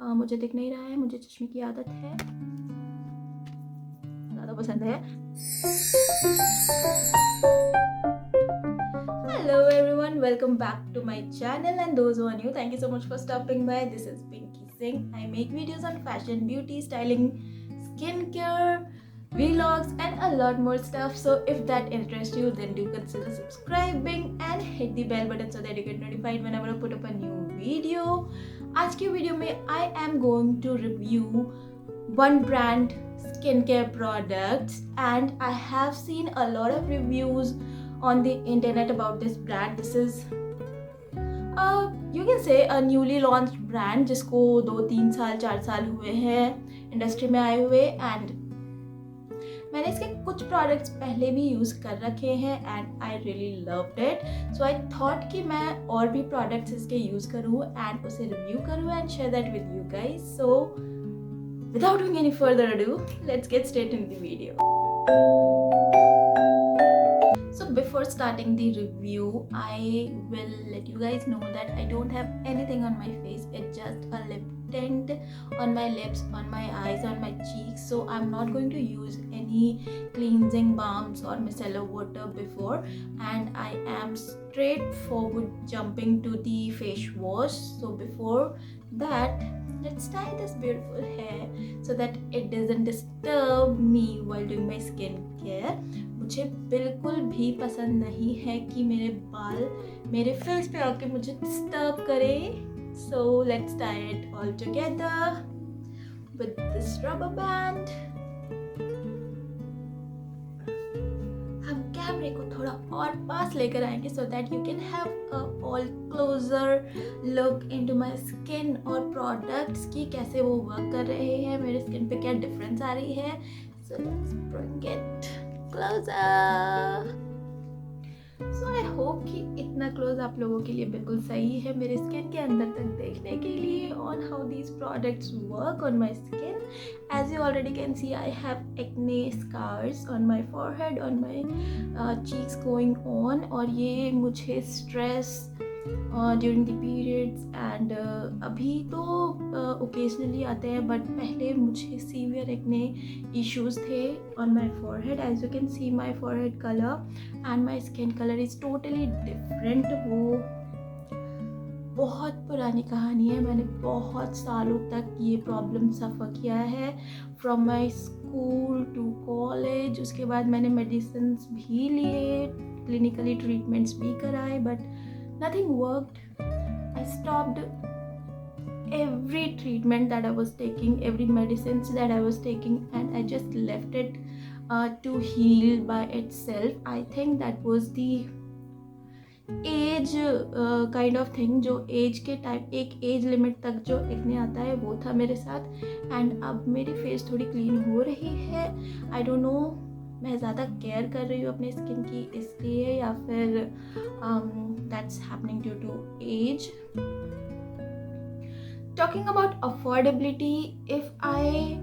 मुझे दिख नहीं रहा है, मुझे चश्मे की आदत है, ज़्यादा पसंद है। Hello everyone, welcome back to my channel, and those who are new, thank you so much for stopping by. This is Pinky Singh. I make videos on fashion, beauty, styling, skincare, vlogs and a lot more stuff. So if that interests you, then do consider subscribing and hit the bell button so that you get notified whenever I put up a new video. आज की video में I am going to review one brand skincare products, and I have seen a lot of reviews on the internet about this brand. This is you can say a newly launched brand जिसको 2-3 साल 4 साल हुए हैं industry में आए हुए, and मैंने इसके कुछ प्रोडक्ट्स पहले भी यूज़ कर रखे हैं and I really loved it. So I thought कि मैं और भी प्रोडक्ट्स इसके यूज़ करूँ एंड उसे रिव्यू करूँ and share that with you guys. So without doing any further ado, let's get straight into the video. So before starting the review, I will let you guys know that I don't have anything on my face. It's just a lip tint on my lips, on my eyes, on my cheeks. So I'm not going to use any cleansing balms or micellar water before, and I am straightforward jumping to the face wash. So before that, let's tie this beautiful hair so that it doesn't disturb me while doing my skincare. मुझे बिल्कुल भी पसंद नहीं है कि मेरे बाल मेरे फेस पे आके मुझे डिस्टर्ब करे. So let's tie it all together with this rubber band. हम कैमरे को थोड़ा और पास लेकर आएंगे so that you can have a all closer look into my skin और products की कैसे वो वर्क कर रहे हैं, मेरे स्किन पे क्या डिफरेंस आ रही है. So let's bring it closer. So I hope कि इतना क्लोज आप लोगों के लिए बिल्कुल सही है मेरे स्किन के अंदर तक देखने के लिए on how these products work on my skin. As you already can see, I have acne scars on my forehead, on my cheeks going on, और ये मुझे stress during the periods and अभी तो occasionally आते हैं, but पहले मुझे severe acne issues थे on my forehead. As you can see, my forehead color and my skin color is totally different. वो बहुत पुरानी कहानी है, मैंने बहुत सालों तक ये प्रॉब्लम सफ़र किया है from my school to college. उसके बाद मैंने मेडिसिन भी लिए, क्लिनिकली ट्रीटमेंट्स भी कराए, but nothing worked. I stopped every treatment that I was taking, every medicines that I was taking, and I just left it to heal by itself. I think that was the age kind of thing. जो age के time एक age limit तक जो acne आता है वो था मेरे साथ, एंड अब मेरी फेस थोड़ी क्लीन हो रही है. आई डोंट नो, मैं ज़्यादा केयर कर रही हूँ अपने स्किन की इसलिए, या फिर that's happening due to age. Talking about affordability, if I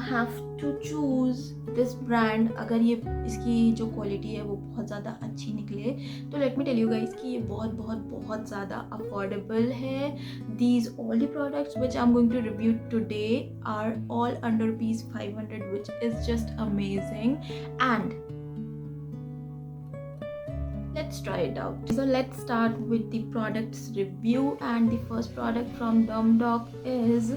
have to choose this brand, अगर ये इसकी जो क्वालिटी है वो बहुत ज़्यादा अच्छी निकले, तो let me tell you guys कि ये बहुत बहुत बहुत ज़्यादा अफोर्डेबल है. These all the products which I'm going to review today are all under rupees 500, which is just amazing. And let's try it out. So let's start with the products review, and the first product from Dermdoc is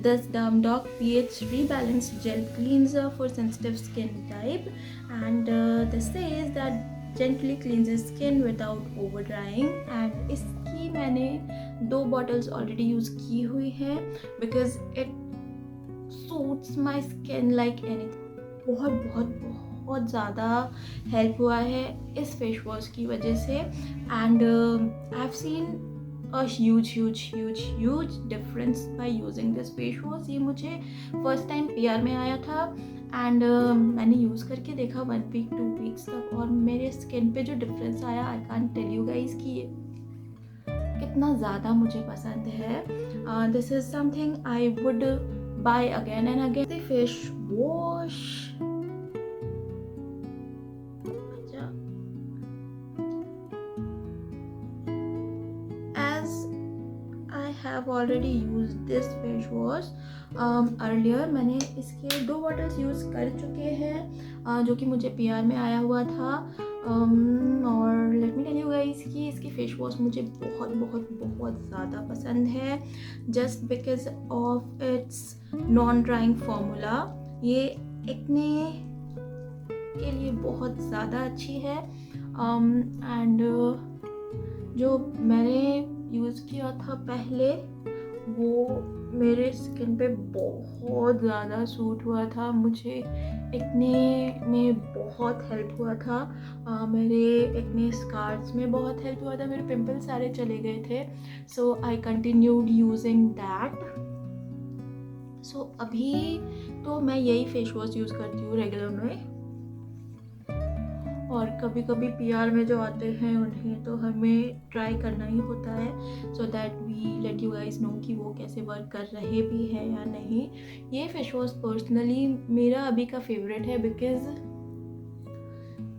this Dermdoc pH Rebalance Gel Cleanser for sensitive skin type, and this says that gently cleanses skin without over drying. and इसकी मैंने 2 bottles already use की हुई हैं because it suits my skin like anything. बहुत बहुत बहुत ज़्यादा help हुआ है इस फेस वॉश की वजह से, and I have seen a huge difference by using this face wash. ये मुझे फर्स्ट टाइम PR में आया था, एंड मैंने यूज़ करके देखा 1 वीक 2 वीक्स तक, और मेरे स्किन पे जो डिफरेंस आया, I can't tell you guys कि ये कितना ज़्यादा मुझे पसंद है. This is something I would buy again and again. The face wash, have already use this face wash earlier. मैंने इसके 2 बॉटल्स यूज़ कर चुके हैं जो कि मुझे पीआर में आया हुआ था। और let me tell you guys कि इसकी फेस वॉश मुझे बहुत बहुत बहुत ज़्यादा पसंद है, just because of its non drawing formula. ये एक्ने के लिए बहुत ज़्यादा अच्छी है। एंड जो मैंने यूज़ किया था पहले वो मेरे स्किन पे बहुत ज़्यादा सूट हुआ था, मुझे एक्ने में बहुत हेल्प हुआ था, मेरे एक्ने स्कार्स में बहुत हेल्प हुआ था, मेरे पिंपल्स सारे चले गए थे। सो आई कंटिन्यूड यूजिंग दैट। सो अभी तो मैं यही फेस वॉश यूज़ करती हूँ रेगुलर में, और कभी कभी पीआर में जो आते हैं उन्हें तो हमें ट्राई करना ही होता है, so that we let you guys know कि वो कैसे वर्क कर रहे भी हैं या नहीं। ये फेस वॉश पर्सनली मेरा अभी का फेवरेट है बिकॉज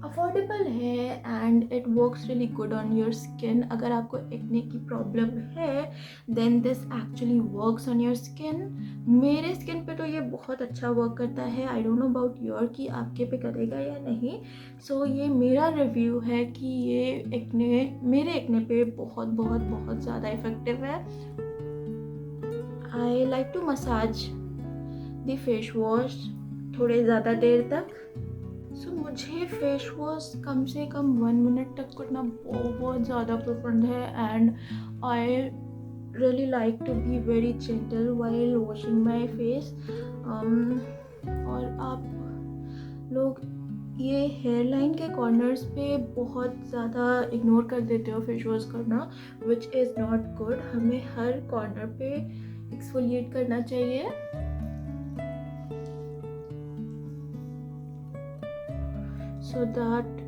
अफोर्डेबल है and it works really good on your skin. अगर आपको एक्ने की प्रॉब्लम है then this actually works on your skin. मेरे स्किन पे तो ये बहुत अच्छा वर्क करता है, I don't know about your कि आपके पे करेगा या नहीं। सो ये मेरा रिव्यू है कि ये एक्ने मेरे एक्ने पे बहुत बहुत बहुत ज़्यादा इफेक्टिव है। I like to massage the face wash थोड़े ज़्यादा देर तक। सो मुझे फेस वॉश कम से कम 1 मिनट तक करना बहुत ज़्यादा पसंद है and I really like to be very gentle while washing my face. और आप लोग ये हेयर लाइन के कॉर्नर्स पे बहुत ज़्यादा इग्नोर कर देते हो फेस वॉश करना, विच इज़ नॉट गुड। हमें हर कॉर्नर पे एक्सफोलिएट करना चाहिए। सो दैट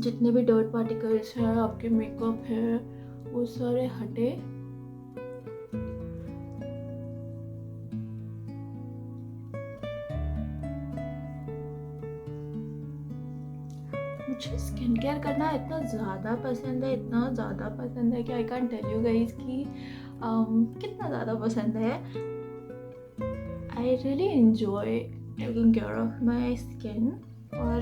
जितने भी डर्ट पार्टिकल्स हैं आपके मेकअप है वो सारे हटे। मुझे स्किन केयर करना इतना ज़्यादा पसंद है, इतना ज़्यादा पसंद है कि I can tell you guys कि कितना ज़्यादा पसंद है। I really enjoy taking care of my skin. और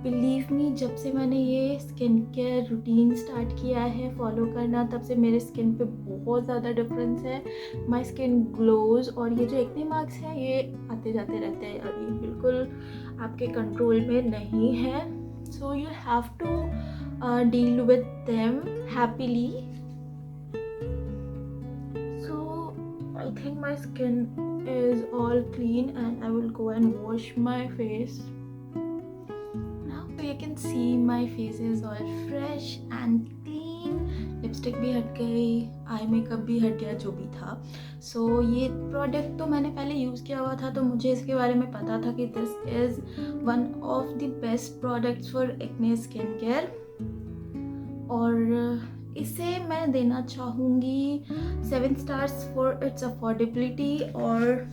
बिलीव मी, जब से मैंने ये स्किन केयर रूटीन स्टार्ट किया है फॉलो करना, तब से मेरे स्किन पे बहुत ज़्यादा डिफरेंस है। माई स्किन ग्लोज, और ये जो एक्ने मार्क्स हैं ये आते जाते रहते हैं और ये बिल्कुल आपके कंट्रोल में नहीं है। So you have to deal with them happily. So I think my skin is all clean and I will go and wash my face. Now you can see my face is all fresh and clean. Lipstick भी हट गई, eye makeup भी हट गया जो भी था। सो ये प्रोडक्ट तो मैंने पहले यूज़ किया हुआ था तो मुझे इसके बारे में पता था कि this is one of the best products for acne skin care. और इसे मैं देना चाहूँगी 7 स्टार्स फॉर इट्स अफोर्डेबिलिटी, और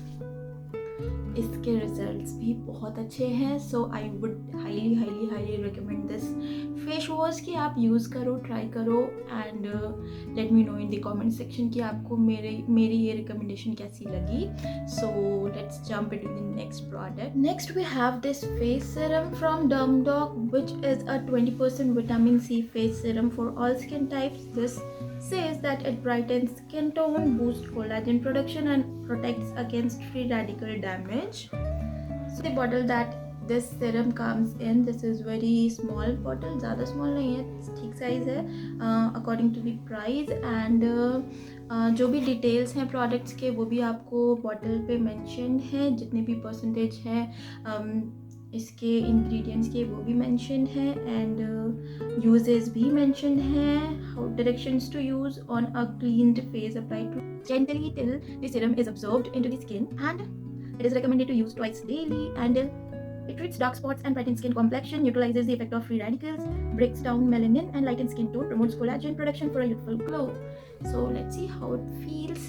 इसके रिजल्ट्स भी बहुत अच्छे हैं। So I would highly highly highly recommend this face wash कि आप यूज़ करो, ट्राई करो and let me know in the comment section कि आपको मेरी ये रिकमेंडेशन कैसी लगी। So let's jump into the next product. Next we have this face serum from Dermdoc which is a 20% vitamin C face serum for all skin types. This says that it brightens skin tone, boosts collagen production and protects against free radical damage. So the bottle that this serum comes in, this is very small bottle, ज़्यादा small नहीं है, ठीक size है according to the price, and जो भी details हैं products के वो भी आपको बॉटल पे मेंशन है, जितने भी परसेंटेज हैं इसके इंग्रेडिएंट्स के वो भी मेंशन है एंड यूजेस भी मेंशन है। How directions to use on a cleaned face apply to gently till the serum is absorbed into the skin, and it is recommended to use twice daily, and it treats dark spots and brightens skin complexion, neutralizes the effect of free radicals, breaks down melanin and lightens skin tone, promotes collagen production for a youthful glow. So let's see how it feels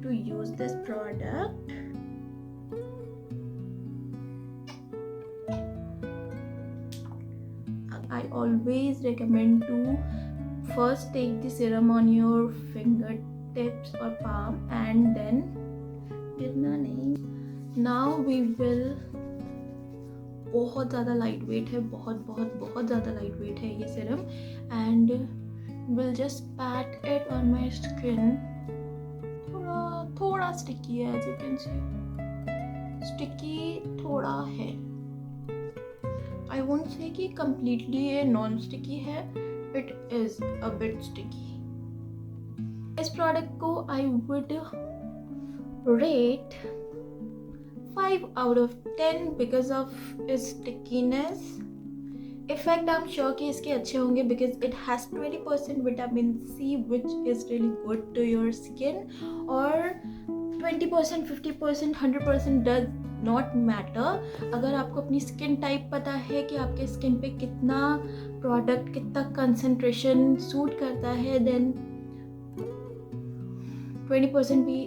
to use this product. I always recommend to first take the serum on your fingertips or palm and then गिरना नहीं. Now we will, बहुत ज़्यादा light weight है, बहुत ज़्यादा light weight है ये serum, and will just pat it on my skin. थोड़ा स्टिकी है, as you can see sticky थोड़ा है. आई वोंट से कि कंप्लीटली ये नॉन स्टिकी है, it is a bit sticky. इस प्रोडक्ट को I would rate 5 out of 10 because of its stickiness. Effect I'm sure कि इसके अच्छे होंगे because it has 20% vitamin C which is really good to your skin, और 20%, 50%, 100% does not matter. अगर आपको अपनी स्किन टाइप पता है कि आपके स्किन पे कितना प्रोडक्ट, कितना कंसंट्रेशन सूट करता है, देन 20% भी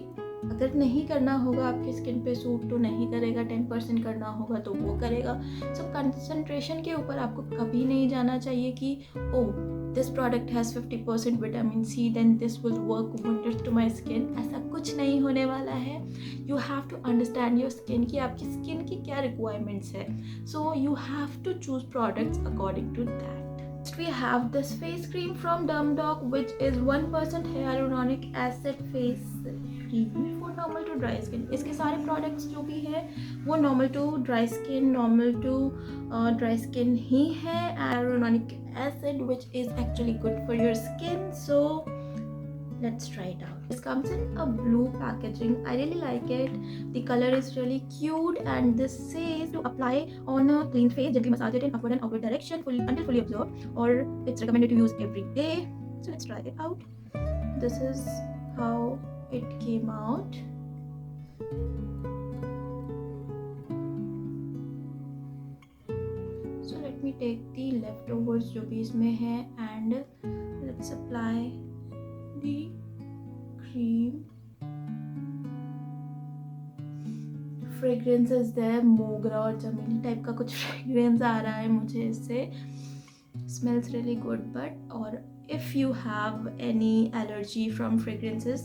अगर नहीं करना होगा, आपकी स्किन पे सूट तो नहीं करेगा. 10% करना होगा तो वो करेगा. सो कंसंट्रेशन के ऊपर आपको कभी नहीं जाना चाहिए कि oh this product has 50% vitamin C then this will work wonders to my skin. ऐसा कुछ नहीं होने वाला है. You have to understand your skin कि आपकी स्किन की क्या रिक्वायरमेंट्स है. So you have to choose products according to that. Next we have this face cream from DermDoc which is 1% hyaluronic acid face cream for normal to dry skin. इसके सारे products जो भी है वो normal to dry skin ही है. Hyaluronic acid which is actually good for your skin. So let's try it out. This comes in a blue packaging. I really like it. The color is really cute, and this says to apply on a clean face, gently massage it in upward and outward direction until fully absorbed, or it's recommended to use every day. So let's try it out. This is how it came out. So let me take the leftovers जो भी इसमें है and let's apply the cream. Fragrance is there, मोगरा और चमेली type का कुछ fragrance आ रहा है मुझे इससे. Smells really good, but or if you have any allergy from fragrances,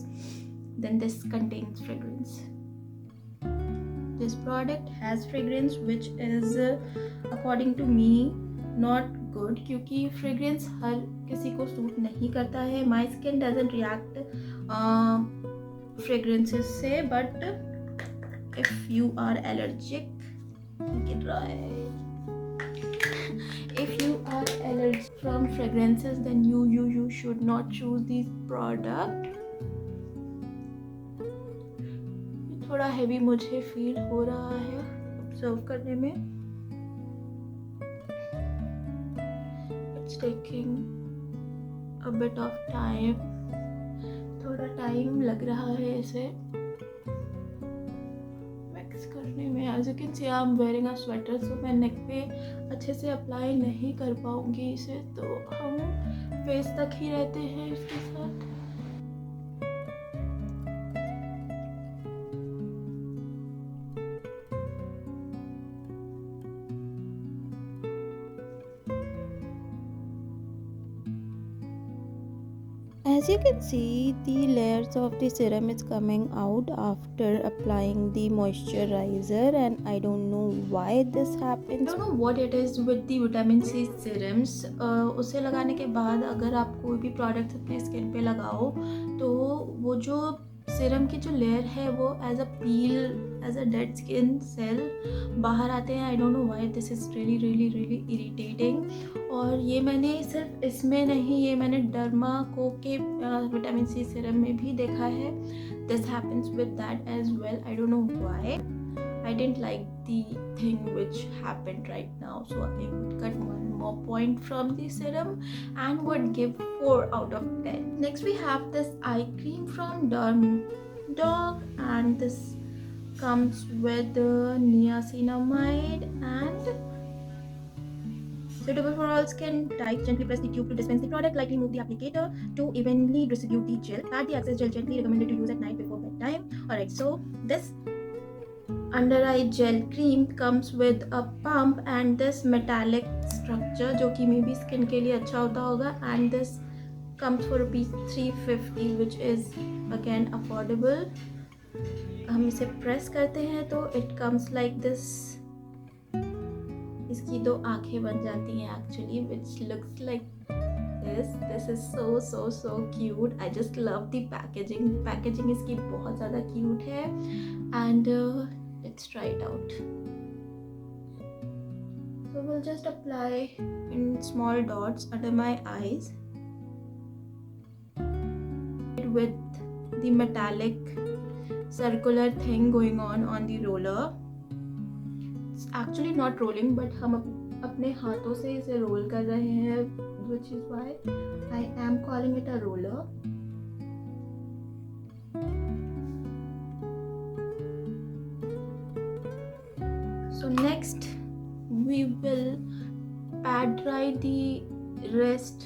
then this contains fragrance. This product has fragrance which is according to me not good, क्योंकि फ्रेग्रेंस हर किसी को सूट नहीं करता है. My skin doesn't react fragrances से, but if you are allergic, गिर रहा है, if you are allergic from fragrances, then you should not choose these product. थोड़ा हैवी मुझे फील हो रहा है ऑब्जर्व करने में. It's taking a bit of time. थोड़ा टाइम लग रहा है इसे मिक्स करने में. As you can see, I'm wearing a sweater, so मैं नेक पे अच्छे से अप्लाई नहीं कर पाऊंगी इसे, तो हम फेस तक ही रहते हैं इसके साथ. As you can see, the layers of the serum is coming out after applying the moisturizer, and I don't know why this happens. I don't know what it is with the vitamin C serums. उसे लगाने के बाद अगर आप कोई भी product अपने skin पे लगाओ तो वो जो सीरम की जो लेयर है वो as a peel, as a dead skin cell बाहर आते हैं. I don't know why this is really really really irritating. और ये मैंने सिर्फ इसमें नहीं, ये मैंने डर्मा को के विटामिन सी सीरम में भी देखा है. This happens with that as well. I don't know why. I didn't like the thing which happened right now, so I would cut 1 more point from the serum and would give 4 out of 10. Next we have this eye cream from DermDoc, and this comes with niacinamide and suitable for all skin types. Gently press the tube to dispense the product. Lightly move the applicator to evenly distribute the gel. Pat the excess gel gently. Recommended to use at night before bedtime. Alright, so this under eye gel cream comes with a pump and this metallic structure जो कि may be skin के लिए अच्छा होता होगा. And this comes for rupees 350 which is again affordable. हम इसे press करते हैं तो it comes like this. इसकी 2 आंखें बन जाती हैं actually, which looks like this is so cute. I just love the packaging. Packaging इसकी बहुत ज़्यादा cute है and let's try it out. So we'll just apply in small dots under my eyes with the metallic circular thing going on the roller. It's actually not rolling but हम अपने हाथों से इसे role कर रहे हैं, which is why I am calling it a roller. So next we will pat dry the rest.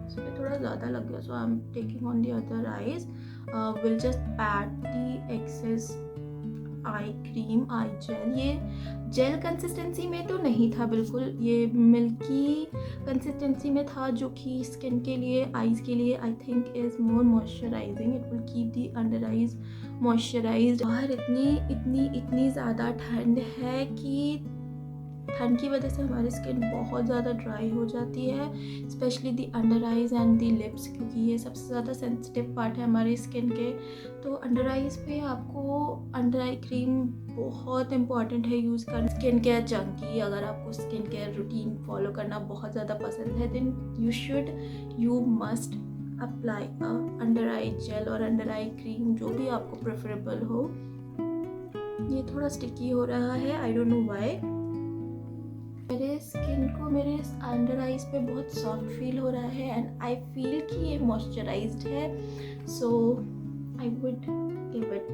इसमें थोड़ा ज़्यादा लग गया, so I'm taking on the other eyes. We'll just pat the excess eye cream, eye gel. ये gel consistency में तो नहीं था बिल्कुल, ये मिल्की कंसिस्टेंसी में था, जो कि स्किन के लिए, आईज के लिए I think is more moisturising. It will keep the under eyes moisturised. बाहर इतनी ज़्यादा ठंड है कि ठंड की वजह से हमारी स्किन बहुत ज़्यादा ड्राई हो जाती है, specially the under eyes and the lips, क्योंकि ये सबसे ज़्यादा सेंसिटिव पार्ट है हमारी स्किन के. तो अंडर आइज़ पे आपको अंडर आई क्रीम बहुत इंपॉर्टेंट है यूज़ करना. स्किन केयर जंकी, अगर आपको स्किन केयर रूटीन फॉलो करना बहुत ज़्यादा पसंद है, then you must apply under eye gel और अंडर आई क्रीम, जो भी आपको प्रेफरेबल हो. ये थोड़ा स्टिकी हो रहा है, आई डोंट नो व्हाई. मेरे स्किन को मेरे अंडर आइज पे बहुत सॉफ्ट फील हो रहा है एंड आई फील कि ये मॉइस्चराइज्ड है, so I would give it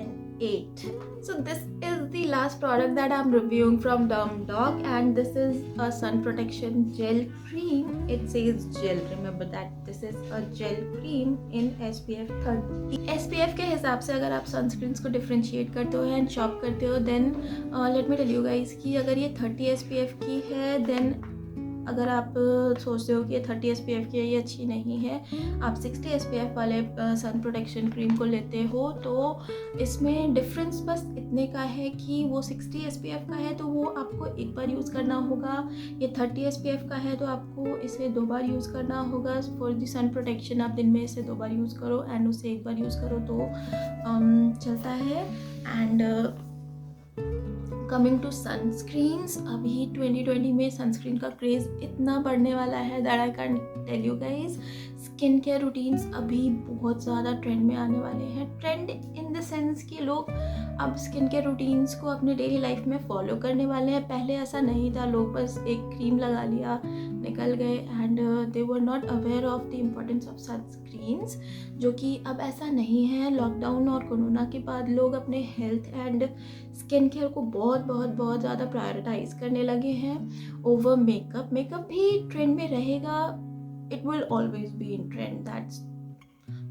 an 8. So this is the last product that I'm reviewing from Dermdog and this is a sun protection gel cream. It says gel, remember that this is a gel cream in SPF 30. SPF के हिसाब से अगर आप sunscreens को differentiate करते हो and shop करते हो, then let me tell you guys कि अगर ये 30 SPF की है, देन अगर आप सोचते हो कि ये 30 SPF की है, ये अच्छी नहीं है, आप 60 SPF वाले सन प्रोटेक्शन क्रीम को लेते हो, तो इसमें डिफरेंस बस इतने का है कि वो 60 SPF का है तो वो आपको एक बार यूज़ करना होगा, ये 30 SPF का है तो आपको इसे 2 बार यूज़ करना होगा. फॉर द सन प्रोटेक्शन आप दिन में इसे 2 बार यूज़ करो एंड उसे 1 बार यूज़ करो तो चलता है. एंड कमिंग टू सनस्क्रीन्स, अभी 2020 में सनस्क्रीन का क्रेज़ इतना बढ़ने वाला है that I can tell you guys. Skin care routines अभी बहुत ज़्यादा ट्रेंड में आने वाले हैं. ट्रेंड इन द सेंस कि लोग अब स्किन केयर रूटीन्स को अपने डेली लाइफ में फॉलो करने वाले हैं. पहले ऐसा नहीं था, लोग बस एक क्रीम लगा लिया, निकल गए and they were not aware of the importance of sunscreens, जो कि अब ऐसा नहीं है. लॉकडाउन और कोरोना के बाद लोग अपने हेल्थ एंड स्किन केयर को बहुत ज़्यादा प्रायोरिटाइज करने लगे हैं ओवर मेकअप. मेकअप भी ट्रेंड में रहेगा, it will always be in trend, that's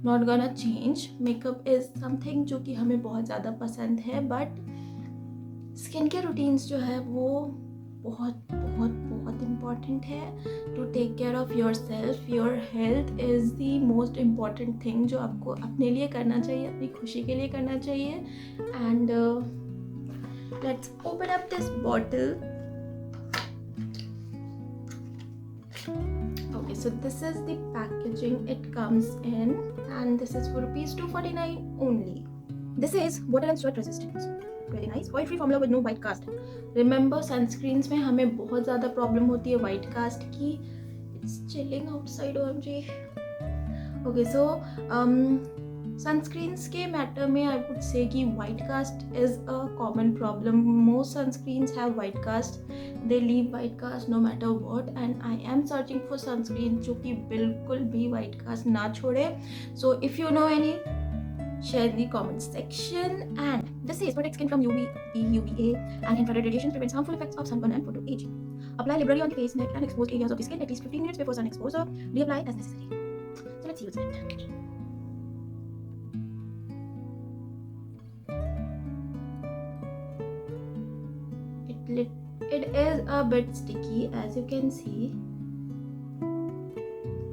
not gonna change. Makeup is something जो कि हमें बहुत ज़्यादा पसंद है, बट स्किन केयर रूटीन्स जो है वो बहुत इम्पॉर्टेंट है. To take care of yourself, your health is the most important thing जो आपको अपने लिए करना चाहिए, अपनी खुशी के लिए करना चाहिए. And let's open up this bottle. Okay, so this is the packaging it comes in and this is for rupees 249 only. This is water and sweat resistant, very nice, oil free formula with no white cast. Remember sunscreens में हमें बहुत ज़्यादा problem होती है white cast की. It's chilling outside, OMG. Okay, so sunscreens के matter में I would say कि white cast is a common problem. Most sunscreens have white cast, they leave white cast no matter what, and I am searching for sunscreen जो कि बिल्कुल भी white cast ना छोड़े. So if you know any, share in the comment section. And this is protect skin from UVE, UVA and infrared radiation, prevents harmful effects of sunburn and photo aging. Apply liberally on the face, neck and exposed areas of the skin at least 15 minutes before sun exposure. Reapply as necessary. So let's use it. It is a bit sticky, as you can see.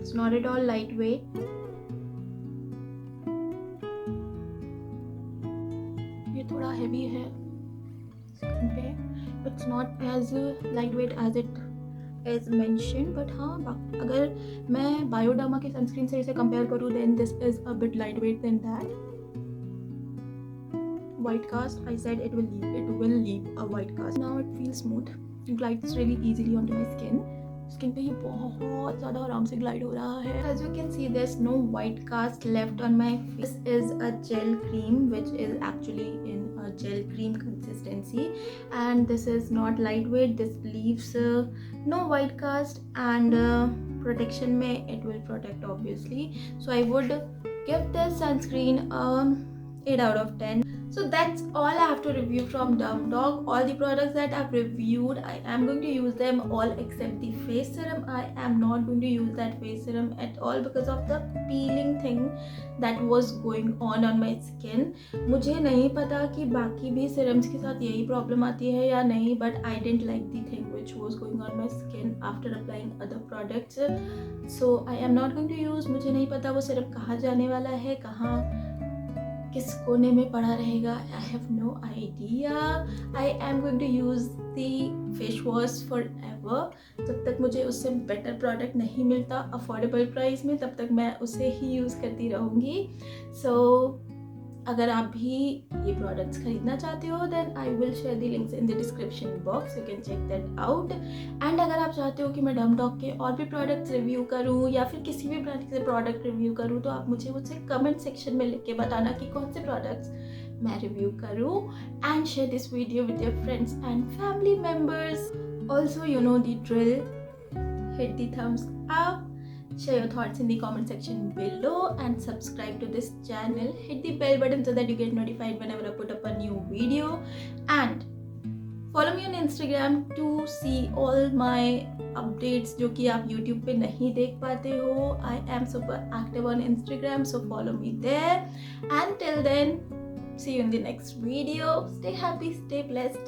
It's not at all lightweight. ये थोड़ा heavy है skin पे. It's not as lightweight as it is mentioned, but हाँ अगर मैं Bioderma के sunscreen से इसे compare करूँ, then this is a bit lightweight than that. White cast, I said it will leave a white cast. Now it feels smooth. It glides really easily onto my skin. Skin पे ये बहुत ज़्यादा आराम से glide हो रहा है. As you can see, there's no white cast left on my face. This is a gel cream, which is actually in a gel cream consistency, and this is not lightweight. This leaves no white cast, and protection में it will protect obviously. So I would give this sunscreen 8 out of 10. So that's all I have to review from Dumb Dog. All the products that I've reviewed, I am going to use them all except the face serum. I am not going to use that face serum at all because of the peeling thing that was going on my skin. मुझे नहीं पता कि बाकी भी serums के साथ यही problem आती है या नहीं, but I didn't like the thing which was going on my skin after applying other products. So I am not going to use. मुझे नहीं पता वो serum कहाँ जाने वाला है, कहाँ किस कोने में पड़ा रहेगा. I have no idea. I am going to use the face wash forever. जब तक मुझे उससे better product नहीं मिलता affordable price में, तब तक मैं उसे ही यूज़ करती रहूँगी. So अगर आप भी ये products खरीदना चाहते हो, then I will share the links in the description box. You can check that out. And अगर आप चाहते हो कि मैं Dumb Dog के और भी products review करूँ या फिर किसी भी brand के product review करूँ, तो आप मुझे comment section में लिख के बताना कि कौन से products मैं review करूँ. And share this video with your friends and family members. Also, you know the drill. Hit the thumbs up. Share your thoughts in the comment section below and subscribe to this channel. Hit the bell button so that you get notified whenever I put up a new video. And follow me on Instagram to see all my updates जो कि आप YouTube पे नहीं देख पाते हो. I am super active on Instagram, so follow me there. And till then, see you in the next video. Stay happy, stay blessed.